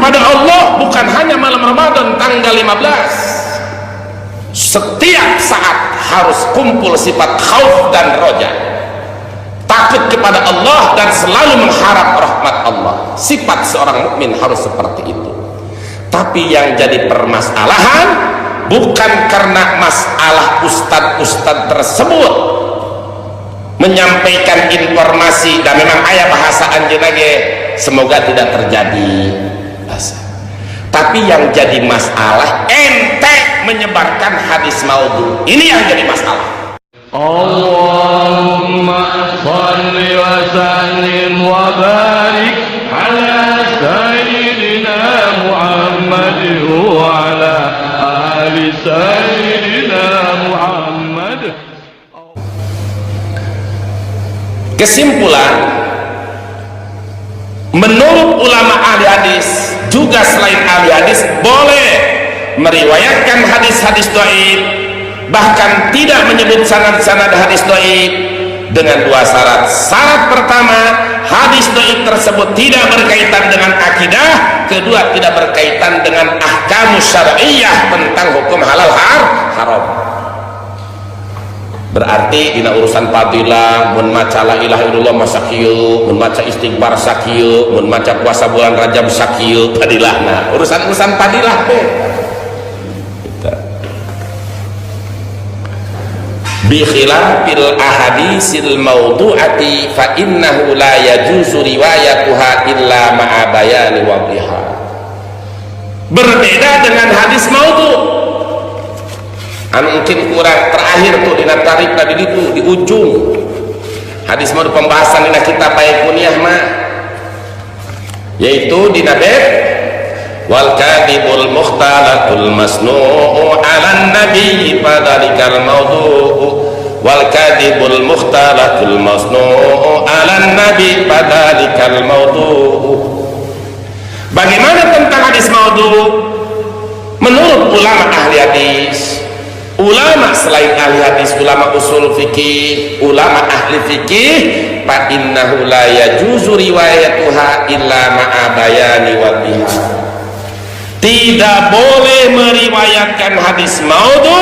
kepada Allah bukan hanya malam Ramadan tanggal 15. Setiap saat harus kumpul sifat khauf dan roja, takut kepada Allah dan selalu mengharap rahmat Allah. Sifat seorang mukmin harus seperti itu. Tapi yang jadi permasalahan bukan karena masalah ustadz-ustadz tersebut menyampaikan informasi dan memang ayah bahasa anjenage semoga tidak terjadi bahasa. Tapi yang jadi masalah ente menyebarkan hadis maudhu, ini yang jadi masalah. Allahumma salli wa sallim wa barik ala sayyidina Muhammad wa ala ali sayyidina Muhammad. Kesimpulan, menurut ulama ahli hadis juga selain ahli hadis boleh meriwayatkan hadis-hadis dhaif, bahkan tidak menyebut sanad-sanad hadis dhaif dengan dua syarat. Syarat pertama, hadis dhaif tersebut tidak berkaitan dengan akidah. Kedua, tidak berkaitan dengan ahkamus syar'iyyah tentang hukum halal haram. Berarti dina urusan fadilah mun maca la ilaha illallah masakieu, mun maca istighfar sakieu, mun maca puasa bulan Rajab sakieu fadilahna. Urusan-urusan fadilah teh. Bi khilafil ahadisil mawdu'ati fa innahu la yajuzu riwayatuha illa ma'a bayani wadhiha. Berbeda dengan hadis maudhu. Mungkin kurang terakhir tuh dina tarikh tadi itu di ujung hadis mau pembahasan dina kitab Baiquniyah mah, yaitu dina bab wal kadibul mukhtalatul masnu'u 'alan nabi fadzalikal mawdu'u wal kadibul mukhtalatul masnu'u 'alan nabi fadzalikal mawdu'u. Bagaimana tentang hadis maudhu? Menurut ulama ahli hadis, ulama selain ahli hadis, ulama usul fikih, ulama ahli fikih, fa innahu la yajuzu riwayatuha illa ma'a bayani wadhiha. Tidak boleh meriwayatkan hadis maudhu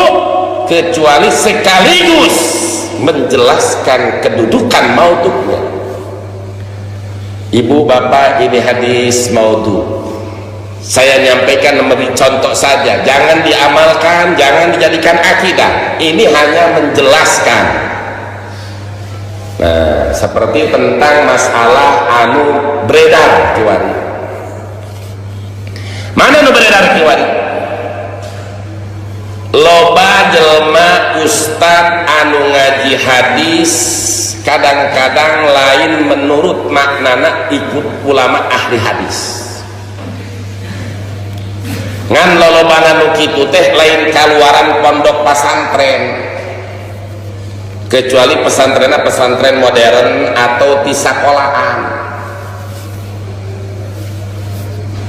kecuali sekaligus menjelaskan kedudukan maudhunya. Ibu bapak, ini hadis maudhu. Saya nyampaikan memberi contoh saja, jangan diamalkan, jangan dijadikan akidah. Ini hanya menjelaskan. Nah, seperti tentang masalah anu beredar kiwari. Mana anu beredar kiwari? Loba jelma ustad anu ngaji hadis kadang-kadang lain menurut maknana ikut ulama ahli hadis. Ngan lolobangan nu kitu teh lain kaluaran pondok pesantren, kecuali pesantrennya pesantren modern atau di sekolahan.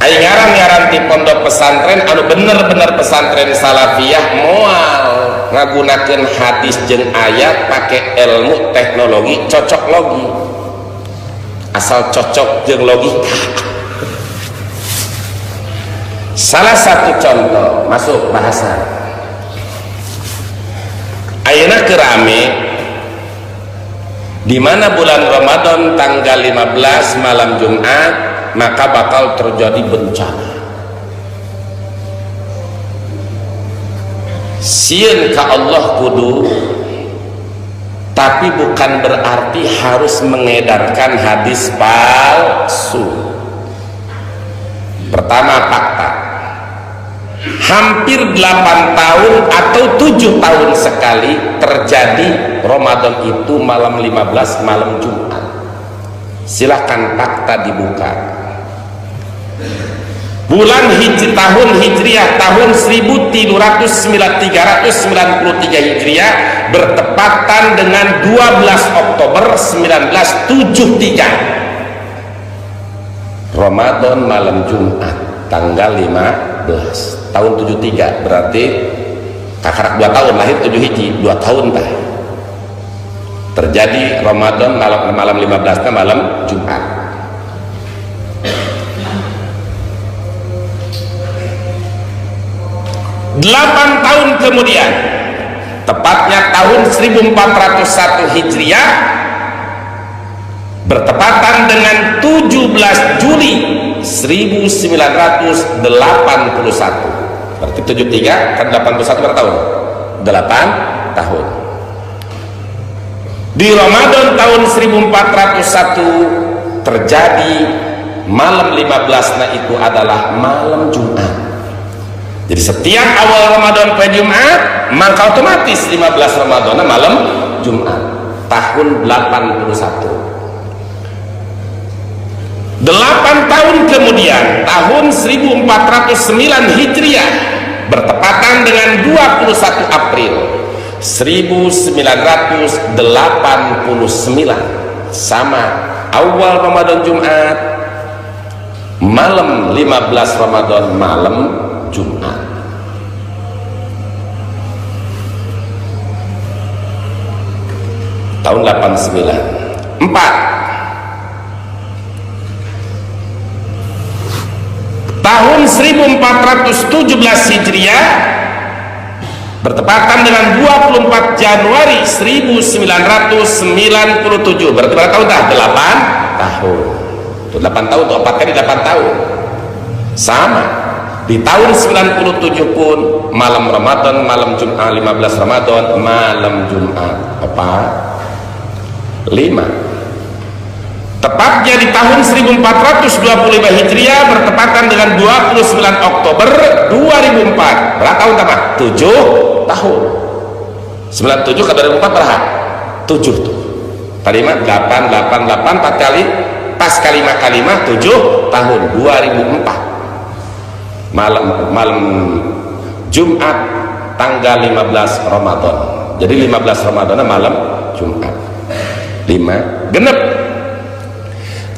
Aing ngaran di pondok pesantren anu bener-bener pesantren salafiyah moal ngagunakeun hadis jeung ayat pakai ilmu teknologi cocok logi, asal cocok jeung logika. Salah satu contoh masuk bahasa ayeuna kerame di mana bulan Ramadan tanggal 15 malam Jumat maka bakal terjadi bencana. Sieun ka Allah kudu, tapi bukan berarti harus mengedarkan hadis palsu. Pertama, fakta hampir 8 tahun atau 7 tahun sekali terjadi Ramadan itu malam 15 malam Jumat. Silahkan fakta dibuka. Bulan tahun Hijriah tahun 1393 Hijriah bertepatan dengan 12 Oktober 1973. Ramadan malam Jumat tanggal 15 tahun 73, berarti kakarak 2 tahun, lahir 7 hiji 2 tahun tah terjadi Ramadan malam 15 malam Jumat. tahun kemudian, tepatnya tahun 1401 Hijriah, bertepatan dengan 17 Juli 1981, berarti 73 kan 81 berapa tahun? 8 tahun. Di Ramadan tahun 1401 terjadi malam 15, nah itu adalah malam Jumat. Jadi setiap awal Ramadan ke Jumat, maka otomatis 15 Ramadan malam Jumat tahun 81. 8 tahun kemudian, tahun 1409 Hijriah, bertepatan dengan 21 April 1989, sama awal Ramadan Jumat, malam 15 Ramadan malam Jumat. Tahun 89. 4. Tahun 1417 Hijriah, bertepatan dengan 24 Januari 1997, berarti berapa tahun? 8 tahun. 8 tahun atau 4 kali 8 tahun. Sama. Di tahun 97 pun malam Ramadan, malam Jumat, 15 Ramadan, malam Jumat. Apa? 5. Tepatnya di tahun 1425 Hijriah, bertepatan dengan 29 Oktober 2004. Berapa tahun tambah? 7 tahun. 97 ke 2004 berapa? 7 tuh. Tadi mah 8, 4 kali, pas kalimat 7 tahun, 2004. Malam Jumat tanggal 15 Ramadan. Jadi 15 Ramadan malam Jumat. 5 genep.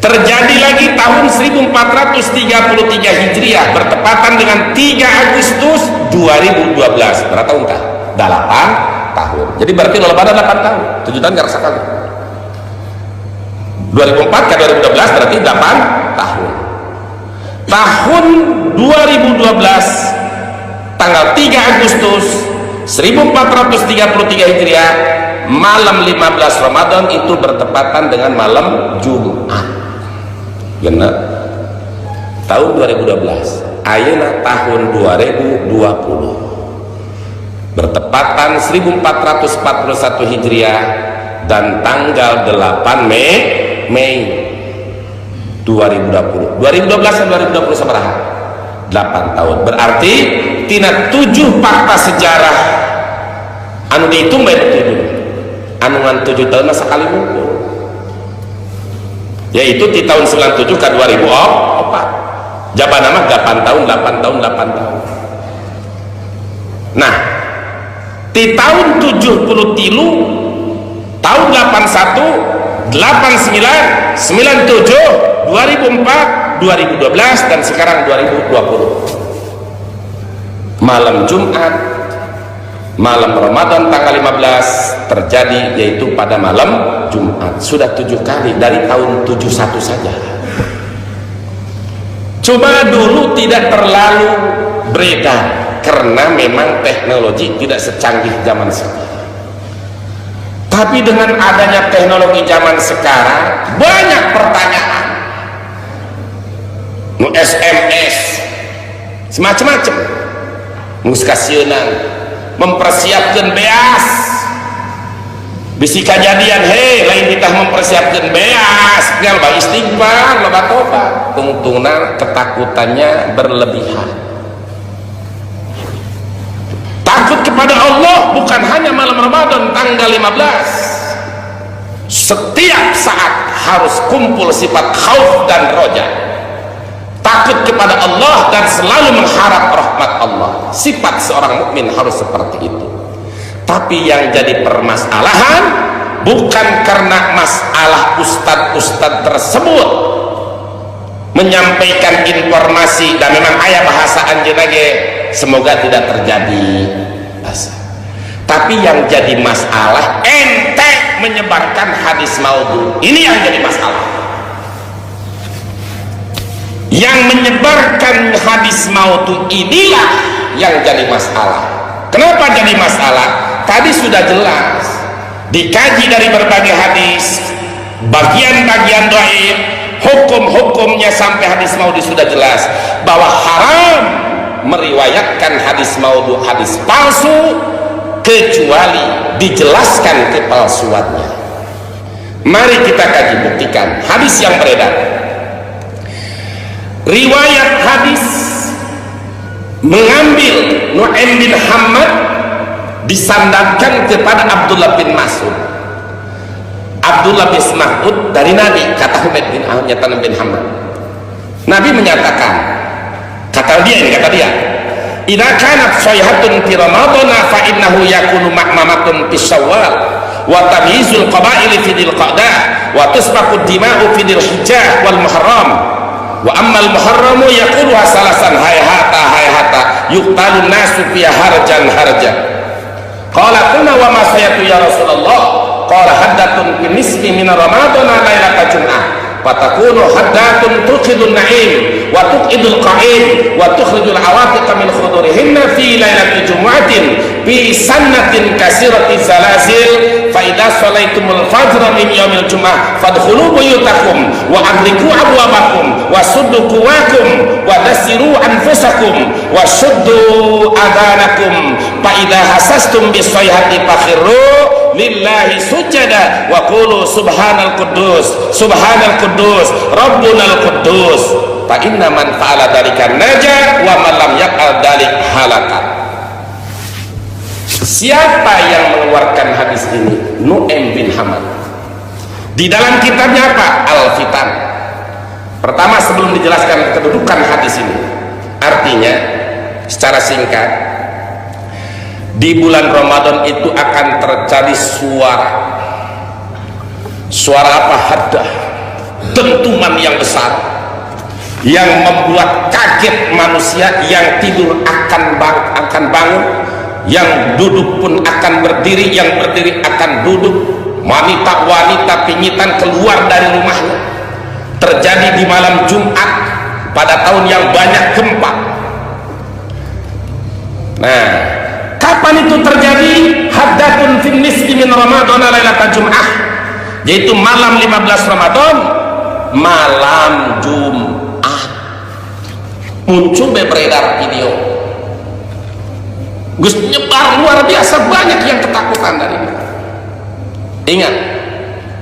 Terjadi lagi tahun 1433 Hijriah, bertepatan dengan 3 Agustus 2012. Berapa tahun kah? 8 tahun. Jadi berarti pada 8 tahun. 7 tahun nggak sekali. 2004 ke 2012 berarti 8 tahun. Tahun 2012 tanggal 3 Agustus 1433 Hijriah, malam 15 Ramadan itu bertepatan dengan malam Jumat. Genep tahun 2012, ayeuna tahun 2020, bertepatan 1441 Hijriah dan tanggal 8 Mei 2020. 2012 dan 2020 sabaraha? 8 tahun. Berarti tina 7 fakta sejarah anu dihitung bae 7. Anu ngan 7 tahun masa kali ngumpul. Yaitu di tahun 97 ke 2004. Jaban nama 8 tahun. Nah, di tahun 70 tahun 81, 89, 97, 2004, 2012 dan sekarang 2020. Malam Jumat, malam Ramadan tanggal 15 terjadi, yaitu pada malam Jumat. Sudah 7 kali dari tahun 71 saja. Cuma dulu tidak terlalu beredar karena memang teknologi tidak secanggih zaman sekarang. Tapi dengan adanya teknologi zaman sekarang, banyak pertanyaan, SMS, semacam-macam, muskasiunan, mempersiapkan beas, bisi kejadian, lain kita mempersiapkan beas, loba istighfar, loba tobat, tungtungna ketakutannya berlebihan. Takut kepada Allah bukan hanya malam Ramadan tanggal 15. Setiap saat harus kumpul sifat khauf dan roja. Takut kepada Allah dan selalu mengharap rahmat Allah. Sifat seorang mukmin harus seperti itu. Tapi yang jadi permasalahan bukan karena masalah ustadz-ustadz tersebut menyampaikan informasi dan memang ayat bahasa anjeunage, semoga tidak terjadi bahasa. Tapi yang jadi masalah ente menyebarkan hadis maudhu. Ini yang jadi masalah. Yang menyebarkan hadis maudhu inilah yang jadi masalah. Kenapa jadi masalah? Tadi sudah jelas dikaji dari berbagai hadis, bagian-bagian dhaif, hukum-hukumnya sampai hadis maudhu sudah jelas bahwa haram meriwayatkan hadis maudhu, hadis palsu, kecuali dijelaskan kepalsuannya. Mari kita kaji, buktikan hadis yang beredar. Riwayat hadis mengambil Nu'aim bin Hammad disandarkan kepada Abdullah bin Mas'ud. Abdullah bin Mas'ud dari Nabi, kata Humaid bin Ahmad bin Hammad. Nabi menyatakan, kata dia, idza kanat sayhatun fi ramadhan fa innahu yakunu ma'mamatun fi syawal wa tamyizul qaba'il fi dzil qa'dah wa tusbaqu dima'u fi dzil hijjah wal muharram wa ammal muharramu yaquluha salasan hayhata yuqtalu nasu fiha harjan harja. Qala kunna wa ma sayatu ya Rasulullah, qala haddatun bi nisfi min ramadhana lailata jum'ah fatakunu haddatun tuqidun na'im wa tuqidul qa'im wa tukhrijul awatiqa min khudurihinna fi lailati jum'atin fi sannatin kasirati zalazil fa idza salaitumul fajra min yaumil jum'ah fadkhulu buyutakum wa adriku abwabakum wa suddu quwakum wa dasiru anfusakum wa shuddu adanakum fa idza hasastum bis sayhati fakhirru lillahi sujada wa qulu subhanal quddus rabbunal quddus fa inna man fa'ala dzalika naja wa man lam yaqal dzalik halaka. Siapa yang mengeluarkan hadis ini? Nu'aim bin Hammad. Di dalam kitabnya apa? Al-Fitan. Pertama, sebelum dijelaskan kedudukan hadis ini, artinya secara singkat, di bulan Ramadan itu akan terjadi suara apa? Haddah, dentuman yang besar yang membuat kaget manusia, yang tidur akan bangun, yang duduk pun akan berdiri, yang berdiri akan duduk, wanita-wanita pingitan keluar dari rumahnya. Terjadi di malam Jumat pada tahun yang banyak gempa. Nah, kapan itu terjadi? Haddatun fin nisfi min Ramadan lailata Jum'ah, yaitu malam 15 Ramadan, malam Jumat. Muncul beredar video, Gus, nyebar luar biasa, banyak yang ketakutan dari ini. Ingat,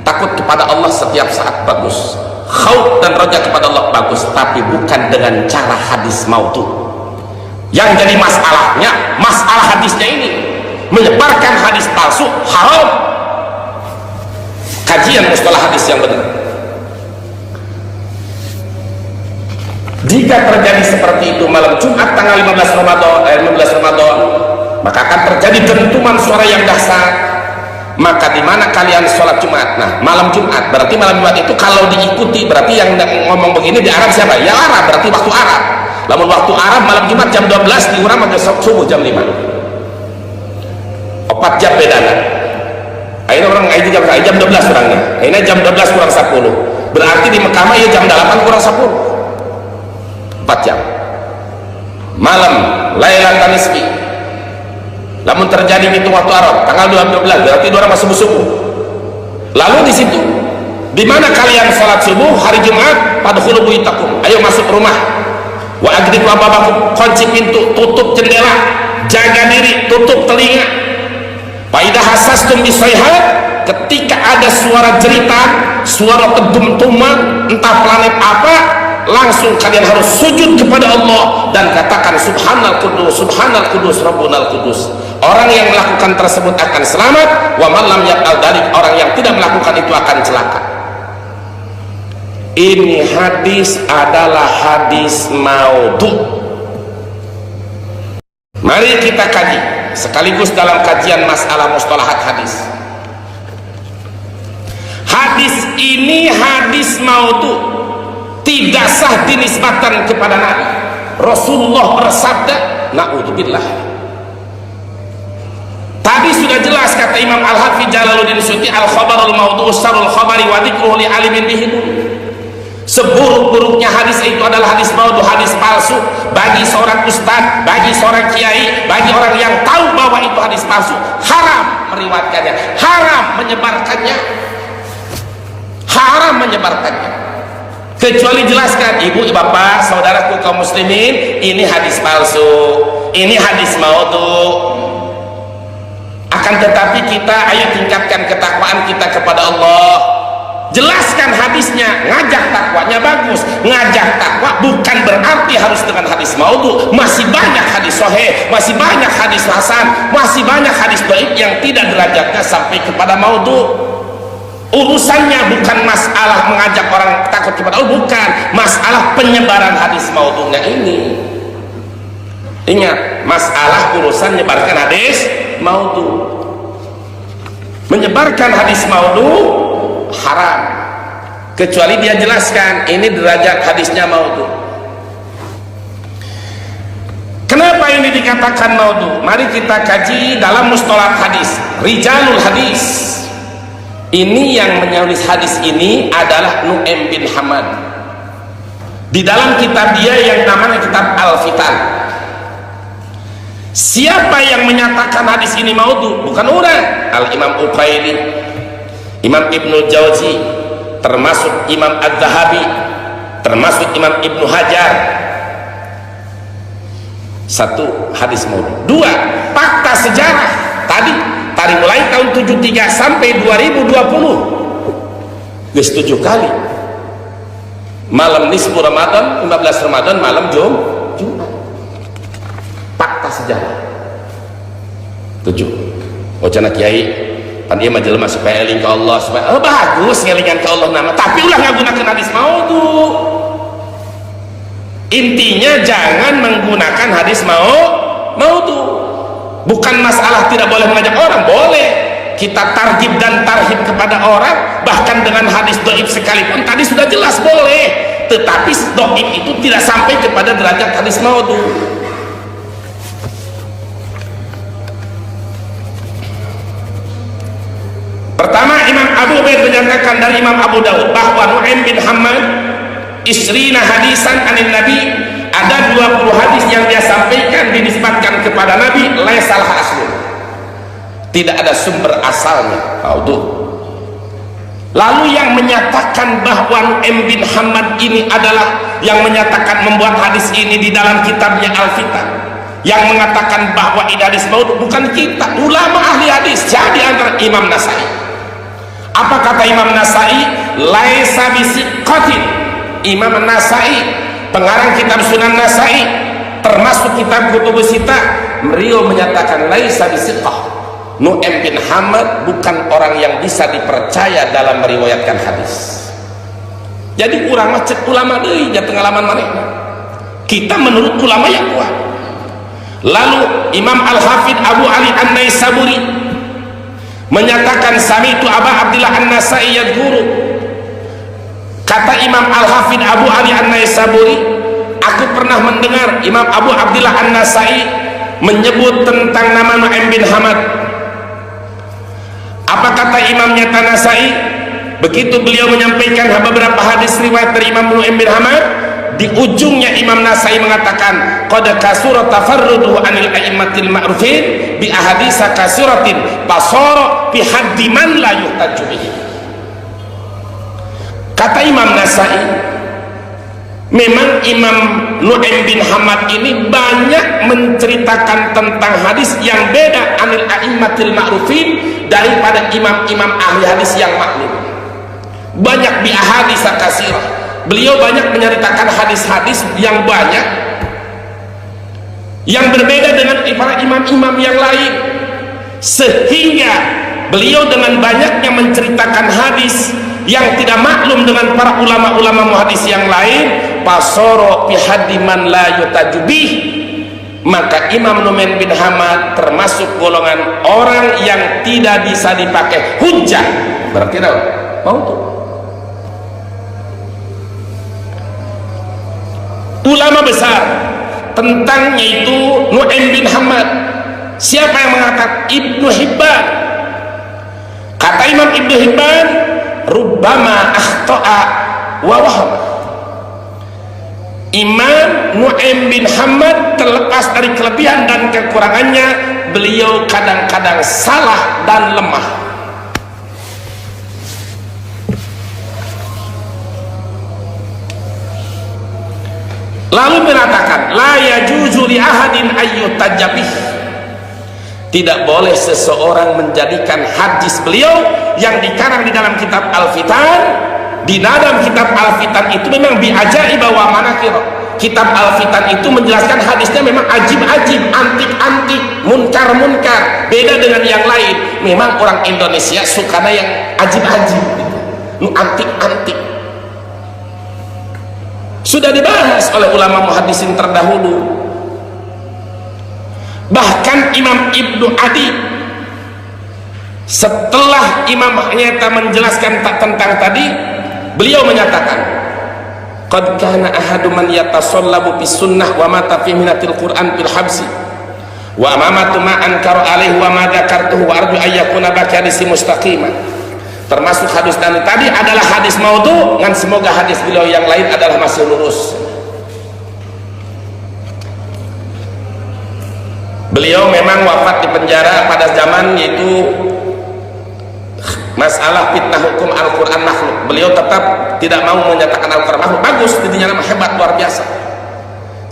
takut kepada Allah setiap saat bagus, khauf dan raja kepada Allah bagus, tapi bukan dengan cara hadis maudhu. Yang jadi masalahnya, masalah hadisnya ini menyebarkan hadis palsu, haram. Kajian mustalah hadis yang benar. Jika terjadi seperti itu malam Jumat tanggal 15 Ramadan, maka akan terjadi dentuman suara yang dahsyat. Maka di mana kalian sholat Jumat? Nah, malam Jumat, berarti malam Jumat itu kalau diikuti, berarti yang ngomong begini di Arab siapa? Ya Arab, berarti waktu Arab. Namun waktu Arab malam Jumat jam 12 diurang sampai subuh jam 5. 4 jam bedanya. Akhirnya orang ngaji jam 12 orangnya. Akhirnya jam 12 kurang 10. Berarti di Mekah ya jam 8 kurang 10. 4 jam. Malam Lailatan Nisfi. Namun terjadi itu waktu Arab tanggal 12, berarti orang masuk subuh. Lalu di situ, di mana kalian salat subuh hari Jumat, fadkhulu buyutakum, ayo masuk rumah. Wa agriqu ababakum, kunci pintu, tutup jendela, jaga diri, tutup telinga. Fa idza hasastum bisayhat, ketika ada suara jeritan, suara kedum-tuman, entah planet apa, langsung kalian harus sujud kepada Allah dan katakan subhanal kudus rabbunal kudus. Orang yang melakukan tersebut akan selamat, wa man lam yaqal dzalik, orang yang tidak melakukan itu akan celaka. Ini hadis adalah hadis maudhu. Mari kita kaji sekaligus dalam kajian masalah mustalahat hadis. Hadis ini hadis maudhu, tidak sah dinisbatkan kepada Nabi. Rasulullah bersabda, naudzubillah. Tadi sudah jelas kata Imam Al-Hafidz Jalaluddin Suyuti, al-khabarul maudhu syarrul khabari wa dzikruhu li alimin bihi. Seburuk-buruknya hadis itu adalah hadis maudhu, hadis palsu. Bagi seorang ustadz, bagi seorang kiai, bagi orang yang tahu bahwa itu hadis palsu, haram meriwayatkannya, haram menyebarkannya, haram menyebarkannya. Kecuali jelaskan, ibu, bapak, saudaraku kaum muslimin, ini hadis palsu, ini hadis maudhu. Akan tetapi kita ayo tingkatkan ketakwaan kita kepada Allah. Jelaskan hadisnya, ngajak takwanya bagus. Ngajak takwa bukan berarti harus dengan hadis maudhu. Masih banyak hadis sahih, masih banyak hadis hasan, masih banyak hadis dhaif yang tidak derajatnya sampai kepada maudhu. Urusannya bukan masalah mengajak orang takut kepada Allah, bukan masalah penyebaran hadis maudhunya ini. Ingat, masalah urusan menyebarkan hadis maudhu. Menyebarkan hadis maudhu haram, kecuali dia jelaskan ini derajat hadisnya maudhu. Kenapa ini dikatakan maudhu? Mari kita kaji dalam mustalah hadis, rijalul hadis. Ini yang menulis hadis ini adalah Nu'aim bin Hamad. Di dalam kitab dia yang namanya kitab Al-Fitan. Siapa yang menyatakan hadis ini maudhu? Bukan orang. Al-Imam Uqaili, Imam Ibnu Jauzi, termasuk Imam Az-Zahabi, termasuk Imam Ibnu Hajar. Satu, hadis maudhu. Dua, fakta sejarah. Tadi mulai tahun 73 sampai 2020 guys, 7 kali malam nisfu Ramadan, 15 Ramadan, malam Jumat. Fakta sejarah 7. Wacana kiai pan dia majelma supaya eling ke Allah, supaya bagus ngelingan ke Allah nama, tapi ulah nggunakeun hadis maudhu. Intinya jangan menggunakan hadis maudhu. Bukan masalah tidak boleh mengajak orang, boleh kita tarjib dan tarhib kepada orang, bahkan dengan hadis dhaif sekalipun tadi sudah jelas boleh, tetapi dhaif itu tidak sampai kepada derajat hadis maudhu. Pertama, Imam Abu Ubaid menyatakan dari Imam Abu Dawud bahwa Nu'aim bin Hammad isrina hadisan anin Nabi, ada 20 hadis yang dia sampaikan dinisbatkan kepada Nabi, laisal aslun, tidak ada sumber asalnya maudhu. Lalu yang menyatakan bahwa Nu'aim bin Hammad ini adalah yang menyatakan membuat hadis ini di dalam kitabnya Al-Fitan, yang mengatakan bahwa ini hadis maudhu bukan kita, ulama ahli hadis. Jadi antara Imam Nasai, apa kata Imam Nasai? Laisa bisiqatin. Imam Nasai, pengarang kitab Sunan Nasai, termasuk kitab Kutubus Sittah, beliau menyatakan laisa bisiqah. Nu'aim bin Hammad bukan orang yang bisa dipercaya dalam meriwayatkan hadis. Jadi urang mah cek ulama deui nya pengalaman manehna. Kita menurut ulama yang kuat. Lalu Imam Al-Hafidh Abu Ali An-Naisaburi menyatakan sami'tu Aba Abdillah An-Nasai yadhkuru. Kata Imam Al-Hafidh Abu Ali An-Naisaburi, aku pernah mendengar Imam Abu Abdillah An-Nasai menyebut tentang nama Nu'aim bin Hammad. Apa kata Imamnya Tanasai? Begitu beliau menyampaikan beberapa hadis riwayat dari Imam Nu'aim bin Hammad, di ujungnya Imam Nasai mengatakan qad kasura tafarruduhu anil a'immatil ma'rufin bi ahaditsa kasiratin basara bi haddi man la yuhtaju bihi. Kata Imam Nasai, memang Imam Nu'aim bin Hammad ini banyak menceritakan tentang hadis yang beda anil a'immatil ma'rufin daripada imam-imam ahli hadis yang maklum. Banyak bi ahaditsa kasirah, beliau banyak menyeritakan hadis-hadis yang banyak yang berbeda dengan para imam-imam yang lain, sehingga beliau dengan banyaknya menceritakan hadis yang tidak maklum dengan para ulama-ulama muhadis yang lain, pasoro bihaddi man la yutajubih, maka Imam Nu'aim bin Hammad termasuk golongan orang yang tidak bisa dipakai hujjah. Berarti tahu maudhu. Ulama besar tentangnya itu Nu'aim bin Hammad. Siapa yang mengatakan? Ibnu Hibban. Kata Imam Ibnu Hibban, rubbama akhta'a wa waham. Imam Nu'aim bin Hamad terlepas dari kelebihan dan kekurangannya, beliau kadang-kadang salah dan lemah. Lalu mengatakan, la yajuzu li ahadin ayyutajabih, tidak boleh seseorang menjadikan hadis beliau yang dikarang di dalam kitab Al-Fitan. Di dalam kitab Al-Fitan itu memang bi'ajaib wa manakir. Kitab Al-Fitan itu menjelaskan hadisnya memang ajib-ajib, antik-antik, munkar-munkar, beda dengan yang lain. Memang orang Indonesia sukanya yang ajib-ajib gitu, antik-antik. Sudah dibahas oleh ulama muhaddisin terdahulu. Bahkan Imam Ibnu Adi setelah Imam Nyata menjelaskan tentang tadi, beliau menyatakan, qad kana ahadu man yatasallabu bis sunnah wa mata fi minatil Qur'an bil habsi wa amamatu ma ankara alaihi wa ma dzakartuhu wa arju ayyakuna bakadisi mustaqima. Termasuk hadis tadi adalah hadis maudhu, dan semoga hadis beliau yang lain adalah masih lurus. Beliau memang wafat di penjara pada zaman yaitu masalah fitnah hukum Al-Quran makhluk. Beliau tetap tidak mau menyatakan Al-Quran makhluk. Bagus, dirinya nama hebat, luar biasa.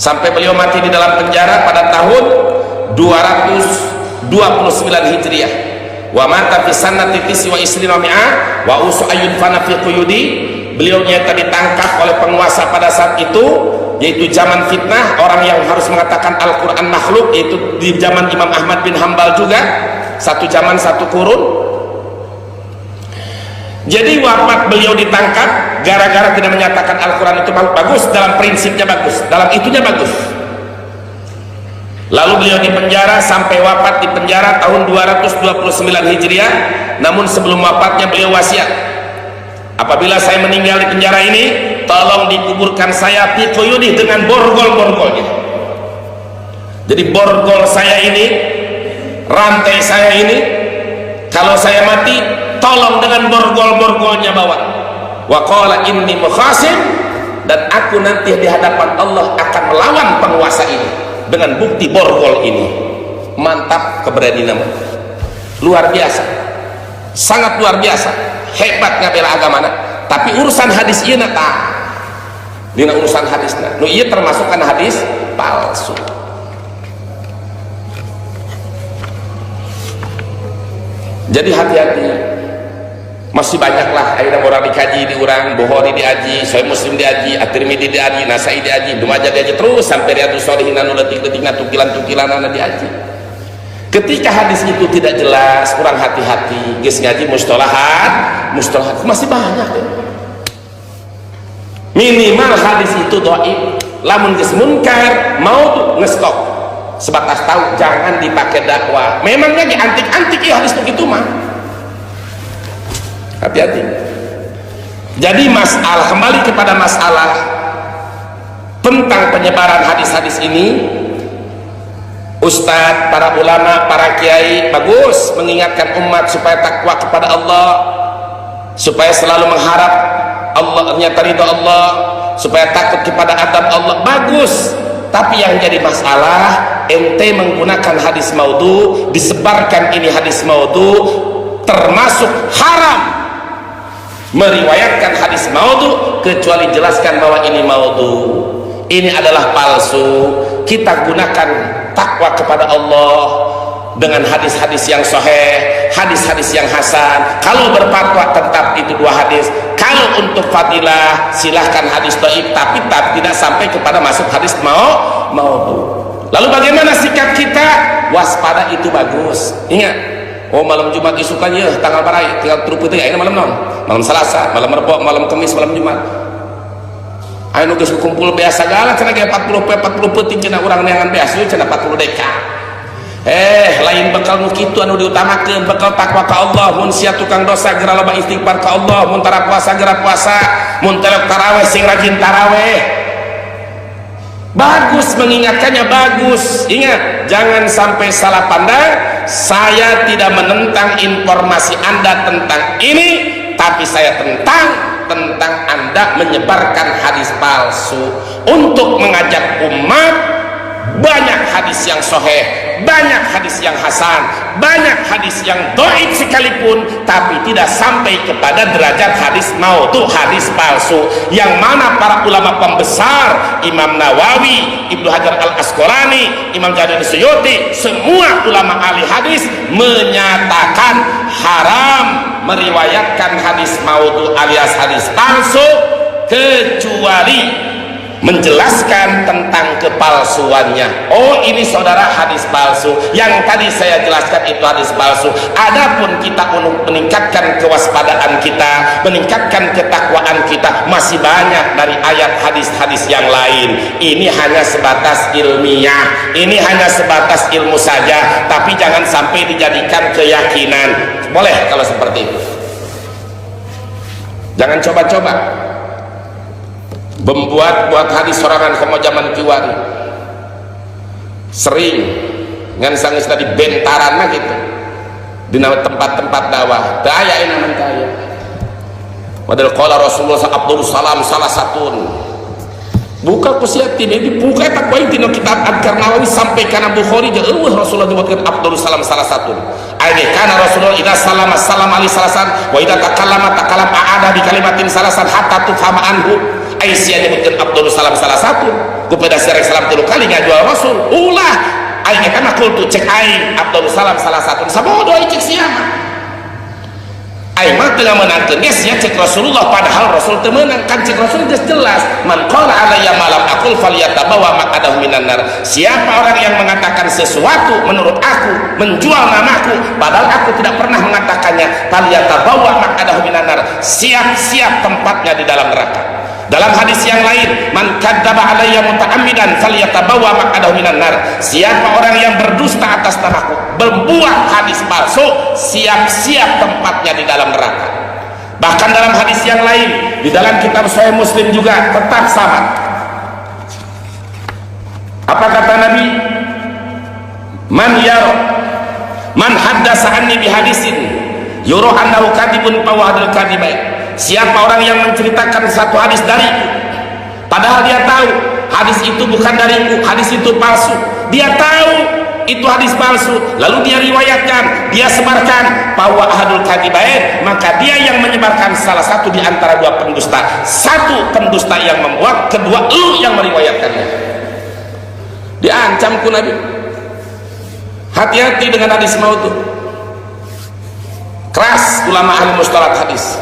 Sampai beliau mati di dalam penjara pada tahun 229 Hijriah. Wa mata fi sanati tisi wa isrina mi'ah wa usu ayun fana fi quyudi. Beliau nyata ditangkap oleh penguasa pada saat itu, yaitu zaman fitnah, orang yang harus mengatakan Al-Quran makhluk, yaitu di zaman Imam Ahmad bin Hambal juga, satu zaman satu kurun. Jadi wafat beliau ditangkap gara-gara tidak menyatakan Al-Quran itu bagus, dalam prinsipnya bagus, dalam itunya bagus. Lalu beliau dipenjara sampai wafat di penjara tahun 229 Hijriah. Namun sebelum wafatnya beliau wasiat, apabila saya meninggal di penjara ini, tolong dikuburkan saya fi quyudi dengan borgol-borgolnya. Jadi borgol saya ini, rantai saya ini, kalau saya mati, tolong dengan borgol-borgolnya bawa. Wa qala inni mukhasim, dan aku nanti di hadapan Allah akan melawan penguasa ini dengan bukti borgol ini. Mantap keberanian, luar biasa, sangat luar biasa, hebatnya bela agama. Tapi urusan hadis ini tak, dina urusan hadisnya, nu iya termasuk kan hadis palsu. Jadi hati-hati, masih banyaklah akhirnya orang dikaji di orang, Bukhari diaji, Sahih Muslim diaji, At-Tirmidzi diaji, Nasai diaji, Dumajah diaji, terus sampai Riyadhus Shalihin anu detik-detikna tukilan-tukilan anu diaji. Ketika hadis itu tidak jelas, kurang hati-hati, geus ngaji mustalahat masih banyak deh. Minimal hadis itu dhaif, lamun geus munkar mau ngestop. Sebatas tahu, jangan dipakai dakwah. Memangnya di antik-antik ya hadis begitu mah. Hati-hati. Jadi masalah, kembali kepada masalah tentang penyebaran hadis-hadis ini, Ustadz, para ulama, para kiai bagus mengingatkan umat supaya takwa kepada Allah, supaya selalu mengharap Allahnya ridha Allah, supaya takut kepada adab Allah, bagus. Tapi yang jadi masalah, ente menggunakan hadis maudhu, disebarkan ini hadis maudhu, termasuk haram meriwayatkan hadis maudhu kecuali jelaskan bahwa ini maudhu, ini adalah palsu. Kita gunakan takwa kepada Allah dengan hadis-hadis yang sahih, hadis-hadis yang hasan. Kalau berfatwa tetap itu dua hadis. Kalau untuk fadilah silahkan hadis dhaif, tapi tidak sampai kepada masuk hadis maudhu. Lalu bagaimana sikap kita? Waspada itu bagus. Ingat, oh malam Jumat isukan ya tanggal barai tinggal trup itu ya, ini malam non, malam Selasa, malam Rebo, malam Kamis, malam Jumat. Ayo geus kumpul biasa segala cenah ge 40 peuting cenah urang neangan biasa cenah 40 deka. Lain bekal nu kitu anu diutamakeun, bekal takwa ka Allah, mun sia tukang dosa geura loba istighfar ka Allah, mun tara puasa geura puasa, mun telek tarawih sing rajin tarawih. Bagus mengingatkannya, bagus. Ingat, jangan sampai salah pandang. Saya tidak menentang informasi Anda tentang ini, tapi saya tentang Anda ada menyebarkan hadis palsu untuk mengajak umat. Banyak hadis yang sahih, banyak hadis yang hasan, banyak hadis yang dhaif sekalipun, tapi tidak sampai kepada derajat hadis maudhu, hadis palsu, yang mana para ulama pembesar, Imam Nawawi, Ibnu Hajar al-Asqalani, Imam Jalaluddin Suyuti, semua ulama ahli hadis menyatakan haram meriwayatkan hadis maudhu alias hadis palsu, kecuali menjelaskan tentang kepalsuannya. Oh, ini saudara hadis palsu, yang tadi saya jelaskan itu hadis palsu. Adapun kita untuk meningkatkan kewaspadaan kita, meningkatkan ketakwaan kita, masih banyak dari ayat hadis-hadis yang lain. Ini hanya sebatas ilmiah, ini hanya sebatas ilmu saja, tapi jangan sampai dijadikan keyakinan. Boleh kalau seperti itu, jangan coba-coba buat hadis sorangan komo zaman kiwari sering ngan sangis tadi bentaran gitu di tempat-tempat dakwah daya ini mentaya padahal qala Rasulullah Abdul Salam salah satu buka kusiatin ini buka tak baik dino kitab Adkar Nawawi sampai kana Bukhari je Rasulullah disebutkan Abdul Salam salah satu ini karena Rasulullah idza salama salam alaihi salasan wa idza takallama a'ada bi kalimatin salasan hatta tufhama anhu. Aisyah menyebutkan Abdul Salam salah satu kepada Syarif Salam 3 kali ngajual Rasul ulah aing kana kultu cek aing Abdul Salam salah satu sabodo cek siapa aing mah teu meunangkeun geus ya cek Rasulullah, padahal Rasul teu meunang kan cek Rasul jelas man qala alayya malam aqul falyatabawa maq'adahu minan nar. Siapa orang yang mengatakan sesuatu menurut aku menjual namaku padahal aku tidak pernah mengatakannya, falyatabawa maq'adahu minan nar, siap-siap tempatnya di dalam neraka. Dalam hadis yang lain, man kadzdzaba alayya muta'ammidan falyatabawa maq'adahu minan nar. Siapa orang yang berdusta atas namaku, berbuat hadis palsu, siap-siap tempatnya di dalam neraka. Bahkan dalam hadis yang lain, di dalam kitab Sahih Muslim juga tetap sama. Apa kata Nabi? Man haddasa anni bihadisin yura annahu kadibun fa wahadul kadibai. Siapa orang yang menceritakan satu hadis dariku padahal dia tahu hadis itu bukan dariku, hadis itu palsu, dia tahu itu hadis palsu, lalu dia riwayatkan, dia sebarkan, bahwa ahadul kadibain, maka dia yang menyebarkan salah satu di antara dua pendusta. Satu pendusta yang membuat, kedua lu yang meriwayatkannya. Diancam ku Nabi. Hati-hati dengan hadis maudhu. Keras ulama ahli mustalah hadis.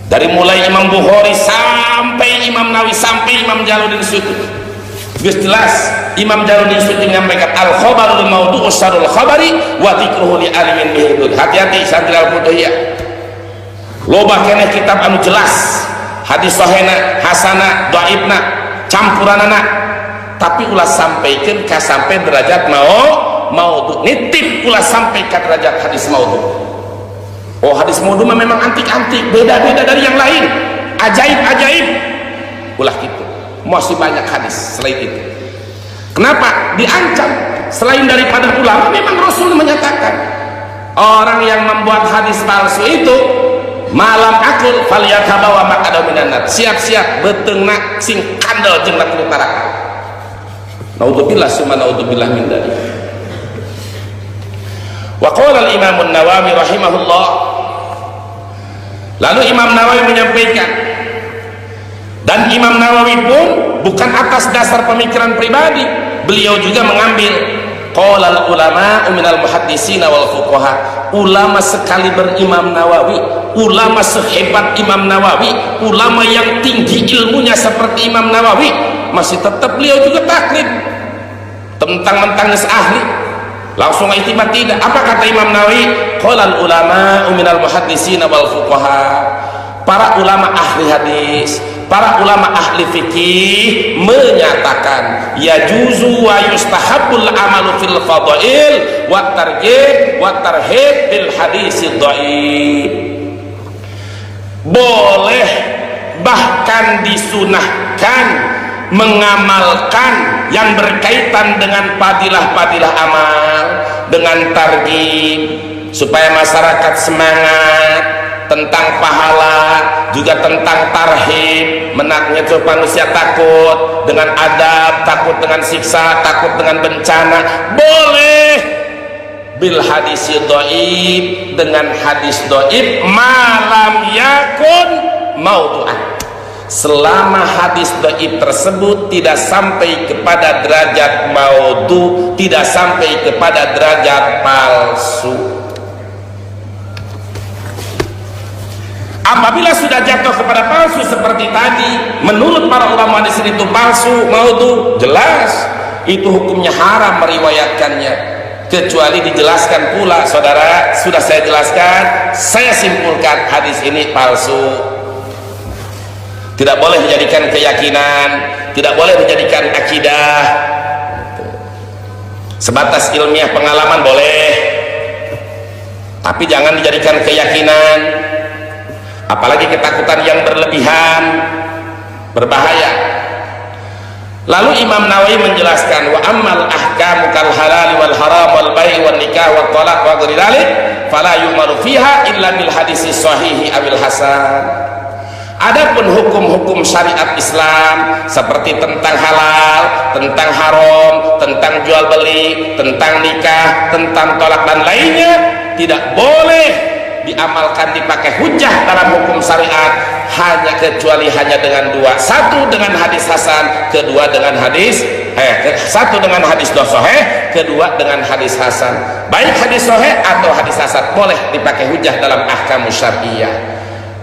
Dari mulai Imam Bukhari sampai Imam Nawawi sampai Imam Jalaluddin Suyuti, jelas Imam Jalaluddin Suyuti menyampaikan al-khabarul maudhu usarul khabari wa dzikruhu li alimin bihudud. Hati-hati santri al-Futuhiyah. Loba keneh kitab anu jelas hadis sahihna, hasana, dhaifna, campuranana, tapi ulah sampaikan ka sampai derajat maudhu. Nitip ulah sampai ka derajat hadis maudhu. Oh, hadis maudhu memang antik-antik, beda-beda dari yang lain, ajaib-ajaib, ulah gitu. Masih banyak hadis selain itu. Kenapa diancam? Selain daripada ulama, memang Rasul menyatakan orang yang membuat hadis palsu itu malam akul falyatabawa maq'adahu minan nar. Siap-siap beteungna sing kandel jeung neraka neraka. Naudzubillah summa naudzubillah min dzalik. Wa qala al-Imam an-Nawawi rahimahullah. Lalu Imam Nawawi menyampaikan, dan Imam Nawawi pun bukan atas dasar pemikiran pribadi, beliau juga mengambil qala al-ulama minal muhaddisin wal fuqaha. Ulama sekali berimam Nawawi, ulama sehebat Imam Nawawi, ulama yang tinggi ilmunya seperti Imam Nawawi, masih tetap beliau juga taklid tentang ahli. Langsung itimat tidak. Apa kata Imam Nawawi? Qala ulama minal muhaddisin wal fuqaha. Para ulama ahli hadis, para ulama ahli fikih menyatakan yajuzu wa yustahabbul amalu fil fadail wa targhib wa tarhib bil hadis dhaif. Boleh, bahkan disunahkan mengamalkan yang berkaitan dengan fadilah-fadilah amal, dengan targhib supaya masyarakat semangat tentang pahala, juga tentang tarhib, menaknya manusia takut dengan adab, takut dengan siksa, takut dengan bencana, boleh bil hadis dhaif, dengan hadis dhaif malam yakun maudhu'an, selama hadis dhaif tersebut tidak sampai kepada derajat maudhu, tidak sampai kepada derajat palsu. Apabila sudah jatuh kepada palsu seperti tadi, menurut para ulama di sini itu palsu, maudhu, jelas itu hukumnya haram meriwayatkannya, kecuali dijelaskan pula, saudara, sudah saya jelaskan, saya simpulkan hadis ini palsu. Tidak boleh dijadikan keyakinan, tidak boleh dijadikan akidah. Sebatas ilmiah pengalaman boleh, tapi jangan dijadikan keyakinan. Apalagi ketakutan yang berlebihan, berbahaya. Lalu Imam Nawawi menjelaskan, wa ammal ahkamu kal halal wal haram wal bai' wal nikah wat talaq wa ghairi dzalik fala yu'maru fiha illa bil hadis sahih awil hasan. Adapun hukum-hukum syariat Islam seperti tentang halal, tentang haram, tentang jual beli, tentang nikah, tentang tolak dan lainnya tidak boleh diamalkan, dipakai hujah dalam hukum syariat kecuali hanya dengan dua, satu dengan hadis hasan, kedua dengan hadis satu dengan hadis sahih, kedua dengan hadis hasan. Baik hadis sahih atau hadis hasan boleh dipakai hujah dalam ahkam syariah.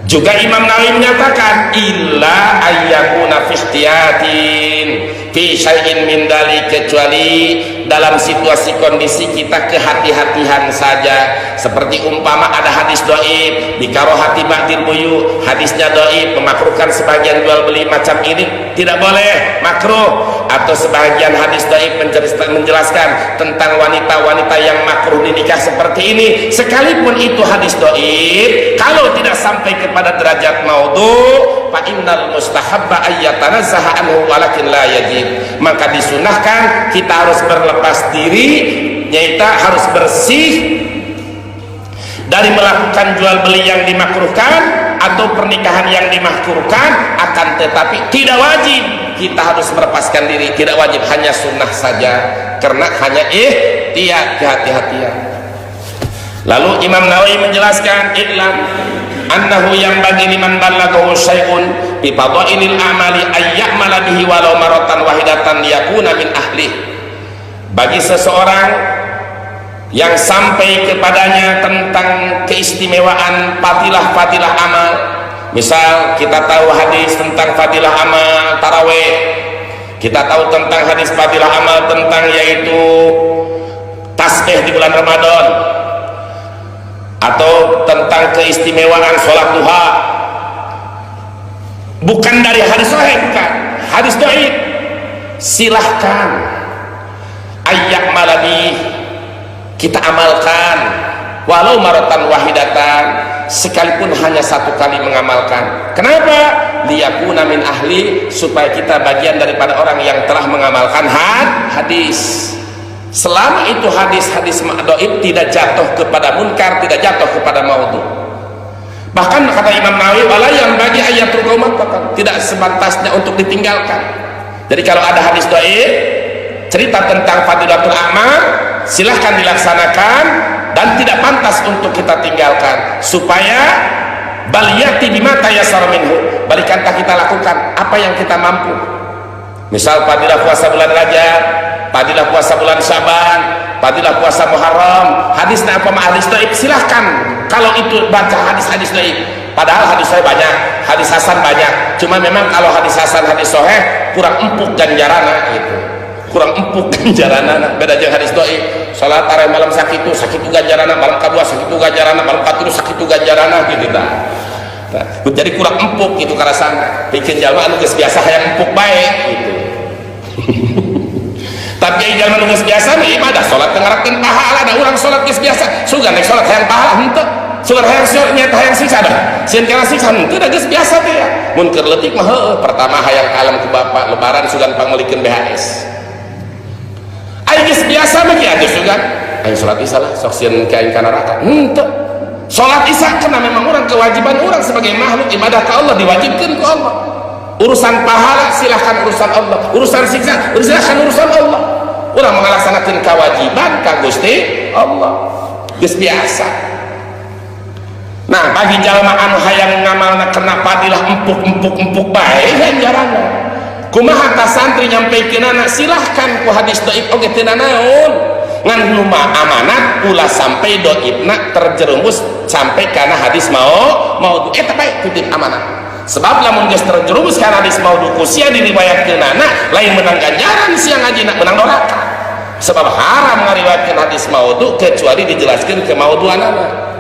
Juga Imam Nawawi menyatakan illa ayyakuna fi ihtiyatin fi syai'in min dalik, kecuali dalam situasi kondisi kita kehati-hatian saja, seperti umpama ada hadis dhaif bikarohati ba'dil buyu, hadisnya dhaif memakruhkan sebagian jual beli macam ini tidak boleh, makruh. Atau sebagian hadis dhaif menjelaskan tentang wanita-wanita yang makruh dinikah seperti ini, sekalipun itu hadis dhaif, kalau tidak sampai kepada derajat maudhu, fa innal mustahabba ayyatanazzaha anhu walakin la yajib, maka disunahkan kita harus berlepas diri, yaitu harus bersih dari melakukan jual beli yang dimakruhkan atau pernikahan yang dimakruhkan, akan tetapi tidak wajib kita harus melepaskan diri, tidak wajib, hanya sunnah saja, karena hanya kehati-hatian. Lalu Imam Nawawi menjelaskan, iklam annahu yang bagi liman balaghahu syai'un bi fadailil a'mali ayya'mala bihi walau maratan wahidatan yakuna min ahli. Bagi seseorang yang sampai kepadanya tentang keistimewaan fadilah-fadilah amal, misal kita tahu hadis tentang fadilah amal tarawih, kita tahu tentang hadis fadilah amal tentang yaitu tasbih di bulan Ramadan, atau tentang keistimewaan sholat duha, bukan dari hadis sahih, bukan hadis dhaif, silahkan ayyak malabi, kita amalkan walau maratan wahidatan, sekalipun hanya satu kali mengamalkan. Kenapa? Liyakuna min ahli, supaya kita bagian daripada orang yang telah mengamalkan hadis. Selama itu hadis-hadis dhaif tidak jatuh kepada munkar, tidak jatuh kepada maudhu. Bahkan kata Imam Nawawi, wala yang bagi ayatul qaumat, tidak sebatasnya untuk ditinggalkan. Jadi kalau ada hadis dhaif cerita tentang fadilatul amal, silahkan dilaksanakan dan tidak pantas untuk kita tinggalkan, supaya baliyati bima tayassara minhu, balikantah kita lakukan apa yang kita mampu. Misal fadilah puasa bulan Rajab, fadilah puasa bulan Syaban, fadilah puasa Muharram, hadisnya apa hadis dhaif, silahkan kalau itu baca hadis-hadis dhaif. Padahal hadis sahih banyak, hadis hasan banyak, cuma memang kalau hadis hasan, hadis sahih kurang empuk ganjaranna gitu, kurang empuk ganjaranna. Beda jeung hadis dhaif, salat tarawih malam sakitu ganjaranna, malam kedua sakitu ganjaranna, malam katilu sakitu ganjaranna gitu dah. Nah, jadi kurang empuk gitu karasana, bikin jalma anu geus biasa hayang empuk bae gitu. Tapi jalma anu geus biasa mah ibadah salat ngarakeun pahala, ada urang salat geus biasa sugan nek salat hayang pahala henteu, sugan hayang nyata hayang siksa dah, sieun kana siksa henteu da geus biasa teh ya. Mun keur leutik mah heueuh, pertama hayang alam ku bapa, lebaran sugan panglikeun BHS. Ai geus biasa mah kieu atuh sugan, aing salat isya lah sok sieun ka aing ka neraka henteu. Sholat isya karena memang orang kewajiban orang sebagai makhluk ibadah ke Allah, diwajibkan ke Allah. Urusan pahala silahkan urusan Allah, urusan siksa silahkan urusan Allah. Orang melaksanakan kewajiban ka Gusti Allah geus biasa. Nah, bagi jalma anu hayang ngamalna kena padilah empuk bae ganjaranna. Kumaha ta santri nyampeikeun anak silahkan ku hadis dhaif oge teu naon. Ngan lumah amanat ulah sampai dhaifna terjerumus sampai kana hadis mau eta bae titip amanat. Sebab lamun geus terjerumus kana hadis maudhu ku sia diriwayatkeunana lain menang ganjaran sia ngajina menang doraka. Sebab haram ngariwayatkeun hadis maudhu kecuali dijelaskeun kemaudhuanana.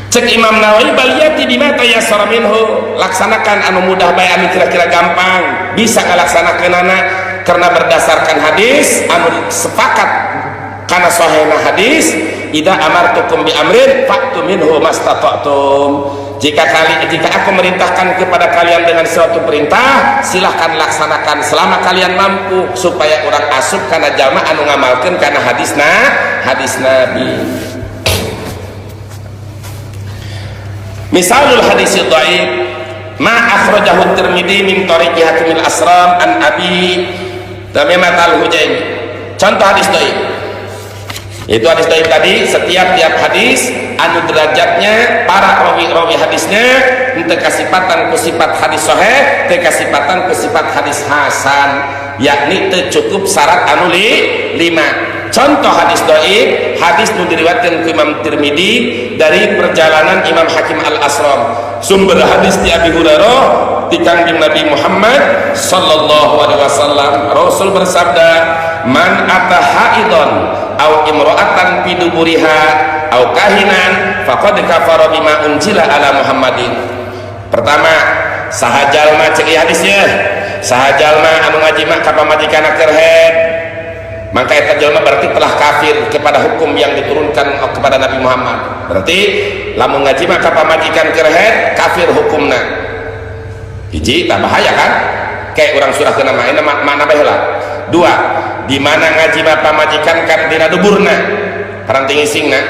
Cek Imam Nawawi baliyati bima tayassara minhu, laksanakan anu mudah bae anu kira-kira gampang bisa ngalaksanakeunana karena berdasarkan hadis anu sepakat karena sahihna hadis idza amartukum bi amrin fa'tu minhu mastata'tum. Jika aku merintahkan kepada kalian dengan suatu perintah, silahkan laksanakan selama kalian mampu, supaya orang asup karena jalma anu ngamalkeun karena hadis Nabi. Misalul hadis dhaif ma akhrajahu Tirmidzi min tariqi Hakim al-Asram an Abi Tamimah al-Hujaimi. Contoh hadis dhaif. Itu hadis dhaif tadi, setiap hadis anu derajatnya para rawi hadisnya teu kasipatan ku sifat hadis sahih, teu kasipatan ku sifat hadis hasan, yakni teu cukup syarat anu 5. Contoh hadis dhaif, hadis nu diriwayatkeun ku Imam Tirmidzi dari perjalanan Imam Hakim al-Asram. Sumber hadis di Abi Hurairah di Kangjeng Nabi Muhammad sallallahu alaihi wasallam, Rasul bersabda, "Man ata haidon au imra'atan fi duburiha au kahinan faqad kafara bima unzila ala Muhammadin." Pertama, saha jalma cek hadisnya, saha jalma anu ngajima ka pamajikanna keur haid, maka eta jalma berarti telah kafir kepada hukum yang diturunkan kepada Nabi Muhammad. Berarti lamun ngajima ka pamajikan keur haid kafir hukumna. Hiji, tak bahaya kan? Kayak orang surah kena main mana baheula. 2, di mana ngaji bapa majikan kan dina duburna paranting isingna,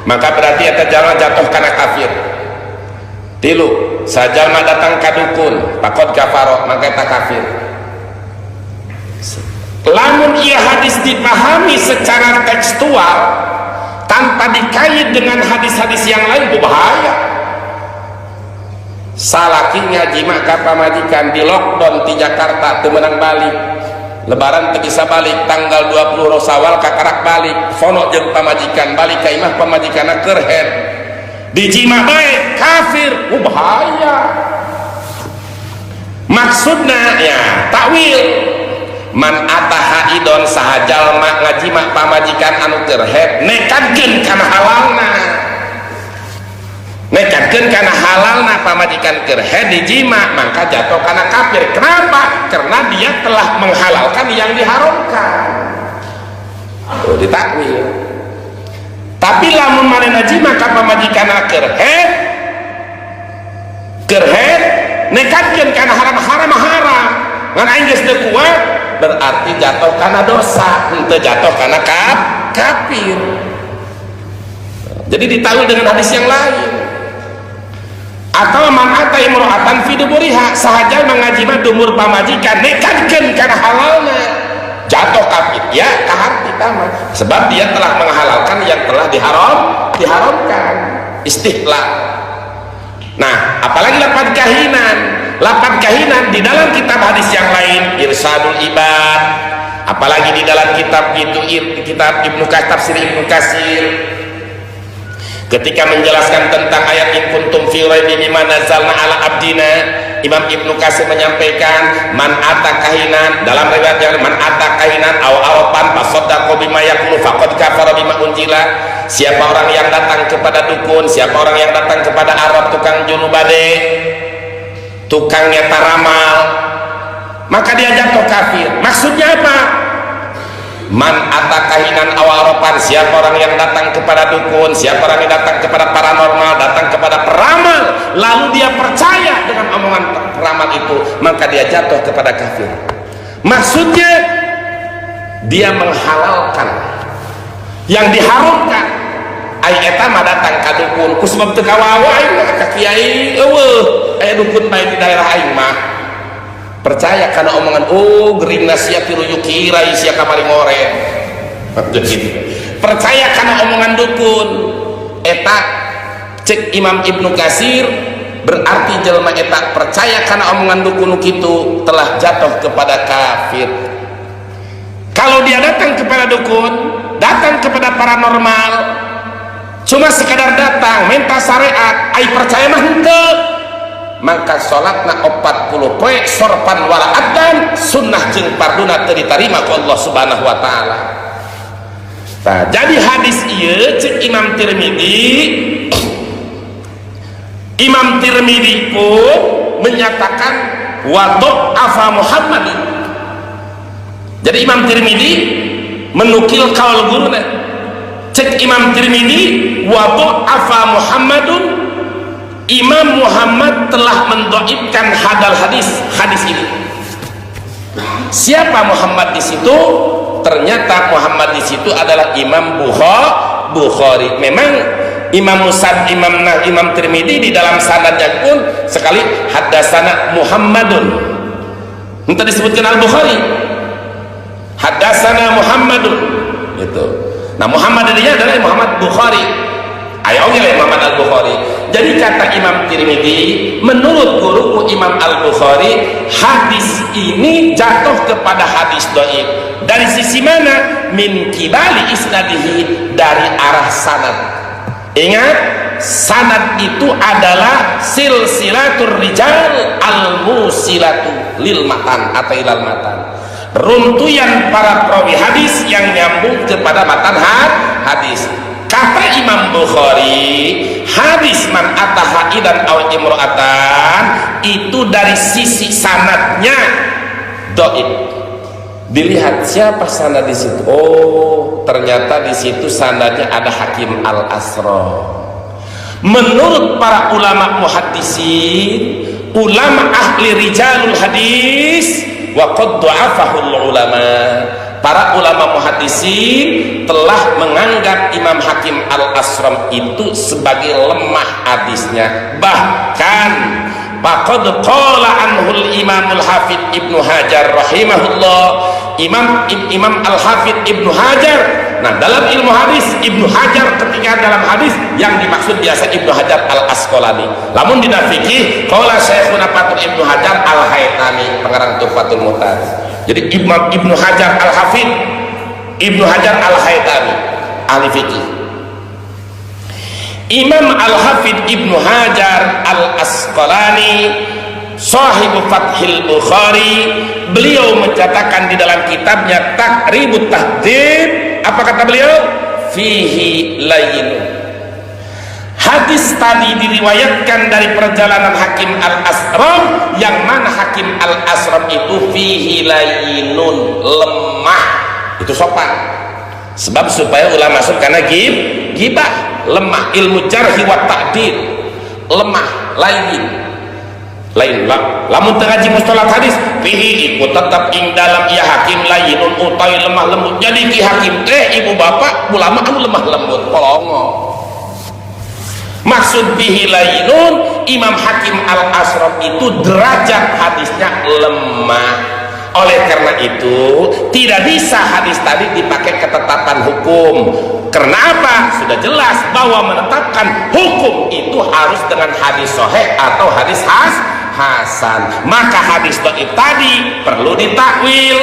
maka berarti eta jalma jatuh kana kafir. 3, sajalma datang ka dukun faqad kafara, maka eta kafir. Lamun ieu hadis dipahami secara tekstual tanpa dikait dengan hadis-hadis yang lain bahaya. Salaki ngaji mak ka pamajikan di lockdown di Jakarta teu meunang balik, lebaran teu bisa balik, tanggal 20 Rosawal kakarak balik, fono jeung pamajikan balik ka imah pamajikanna keur haid, dijima bae kafir, bahaya. Maksudna ya takwil, man ataha idon saha jalma ngajima pamajikan anu keur haid nekadkeun kana halalna, nekadkeun kana halalna pamajikan keur haid dijima, maka jatuh kana kafir. Kenapa? Karena dia telah menghalalkan yang diharamkan. Ditakwil. Tapi lamun manehna jima ka pamajikanna keur haid nekadkeun kana haram ngan aing geus teu kuat, berarti jatuh kana dosa, henteu jatuh kana kafir. Jadi ditakwil dengan hadis yang lain. Atau man ata imra'atan fi duburiha, sahaja mangajima dumur pamajikan nekadkeun kana halalna, jatuh kafir ya kahar ditama, sebab dia telah menghalalkan yang telah diharamkan, istihlal. Nah, apalagi lapan kahinan di dalam kitab hadis yang lain Irsadul Ibad, apalagi di dalam kitab kitab tafsir Ibnu Katsir ketika menjelaskan tentang ayat in kuntum fi raibin mimma nazzalna ala abdina, Imam Ibnu Katsir menyampaikan man ata kahinan, dalam riwayat yang man ata kahinan aw arafan fasaddaqa bima yaqulu faqad kafara bima unzila. Siapa orang yang datang kepada dukun, siapa orang yang datang kepada Arab, tukang junubade, tukang nyata ramal, maka dia jatuh kafir. Maksudnya apa? Man ata kahinan aw arafan, siapa orang yang datang kepada dukun, siapa orang yang datang kepada paranormal, datang kepada peramal, lalu dia percaya dengan omongan peramal itu, maka dia jatuh kepada kafir. Maksudnya dia menghalalkan yang diharamkan. ai eta mah datang ka dukun ku sebab teu kawawa aing mah ka kiai eueuh aya dukun bae di daerah aing mah percaya karena omongan geringna sia tilu yukirai sia kamari ngoren jadi percaya karena omongan dukun eta cek Imam Ibnu Katsir berarti jelema eta percaya karena omongan dukun kitu telah jatuh kepada kafir. Kalau dia datang kepada dukun, datang kepada paranormal, cuma sekadar datang minta syariat ai percaya mah henteu, maka salatna 40 poe sorpan wala adan sunnah jeung farduna teu ditarima ku Allah Subhanahu wa taala. Nah, jadi hadis ieu cek Imam Tirmidzi pun menyatakan wa dha'afa Muhammadin. Jadi Imam Tirmidzi menukil kaul guruna cek Imam Tirmidzi wa dha'afa Muhammadun, Imam Muhammad telah mendhaifkan hadis ini. Siapa Muhammad di situ? Ternyata Muhammad di situ adalah Imam Bukhari. Memang Imam Tirmidzi di dalam sanadnya pun sekali haddatsana Muhammadun, entah disebutkan Al-Bukhari haddatsana Muhammadun gitu. Nah Muhammad ini adalah Muhammad Bukhari, ayo oleh Muhammad Al-Bukhari. Jadi kata Imam Tirmidzi, menurut guruku Imam Al-Bukhari, hadis ini jatuh kepada hadis dhaif. Dari sisi mana? Min kibali isnadihi, dari arah sanad. Ingat, sanad itu adalah silsilatur rijal al-musilatu lil matan atau ilal matan, runtuyan para perawi hadis yang nyambung kepada matan hadis. Kata Imam Bukhari, hadis man ataha idan aw imro'atan itu dari sisi sanadnya dhaif. Dilihat siapa sanad di situ. Oh, ternyata di situ sanadnya ada Hakim Al-Asra. Menurut para ulama muhaddisin, ulama ahli rijalul hadis, wa qad dha'afahul ulama. Para ulama muhaddisin telah menganggap Imam Hakim Al-Asram itu sebagai lemah hadisnya. Bahkan faqad qala anhul Imamul Hafidz Ibnu Hajar rahimahullah, Imam Al-Hafidz Ibnu Hajar. Nah, dalam ilmu hadis Ibnu Hajar ketika dalam hadis yang dimaksud biasa Ibnu Hajar Al-Asqalani. Lamun dina fikih qala Syekhuna Fatul Ibnu Hajar Al-Haytami pengarang Tuhfatul Mu'taz. Jadi Ibnu Hajar Al-Hafidz Ibnu Hajar Al-Haytami ahli fikih. Imam Al-Hafidz Ibnu Hajar Al-Asqalani sahibu Fathil Bukhari, beliau mencatatkan di dalam kitabnya Taqribut Tahdzib, apa kata beliau? Fihi layin. Hadis tadi diriwayatkan dari perjalanan Hakim Al-Asram, yang mana Hakim Al-Asram itu fihi layinun, lemah, itu sopan. Sebab supaya ulama masuk karena gibah, lemah, ilmu jarhi wa ta'dil, lemah, lain lamun ngaji mustalah hadis fihi iku tetap ing dalam ya hakim layinun utai lemah lembut. Jadi ki hakim ibu bapak ulama anu lemah lembut kolongo. Maksud bihi layinun, Imam Hakim Al-Asram itu derajat hadisnya lemah. Oleh karena itu tidak bisa hadis tadi dipakai ketetapan hukum. Karena apa? Sudah jelas bahwa menetapkan hukum itu harus dengan hadis sahih atau hadis hasan. Maka hadis dhaif tadi perlu ditakwil.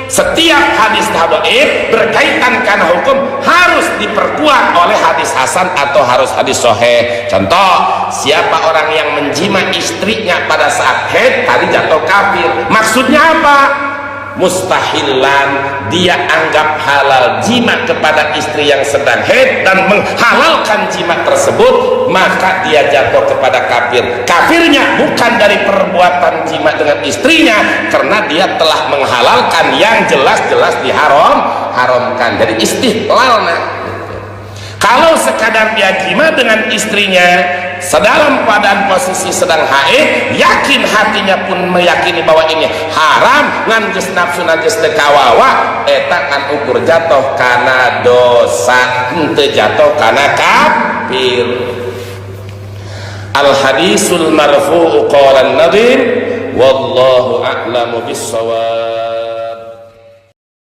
Setiap hadis dhaif berkaitan karena hukum harus diperkuat oleh hadis hasan atau harus hadis sahih. Contoh, siapa orang yang menjima istrinya pada saat haid tadi jatuh kafir. Maksudnya apa? Mustahilan, dia anggap halal jima kepada istri yang sedang haid dan menghalalkan jima tersebut, maka dia jatuh kepada kafir. Kafirnya bukan dari perbuatan jima dengan istrinya, karena dia telah menghalalkan yang jelas-jelas diharamkan. Jadi istihlal. Kalau sekadar dia jima dengan istrinya sedalam keadaan posisi sedang haid, yakin hatinya pun meyakini bahwa ini haram, ngan geus nafsu najis teu kawawa, eta kan ukur jatuh kana dosa, henteu jatuh kana kafir. Al hadisul marfu'u qala an-nadim wallahu a'lamu bis-shawab.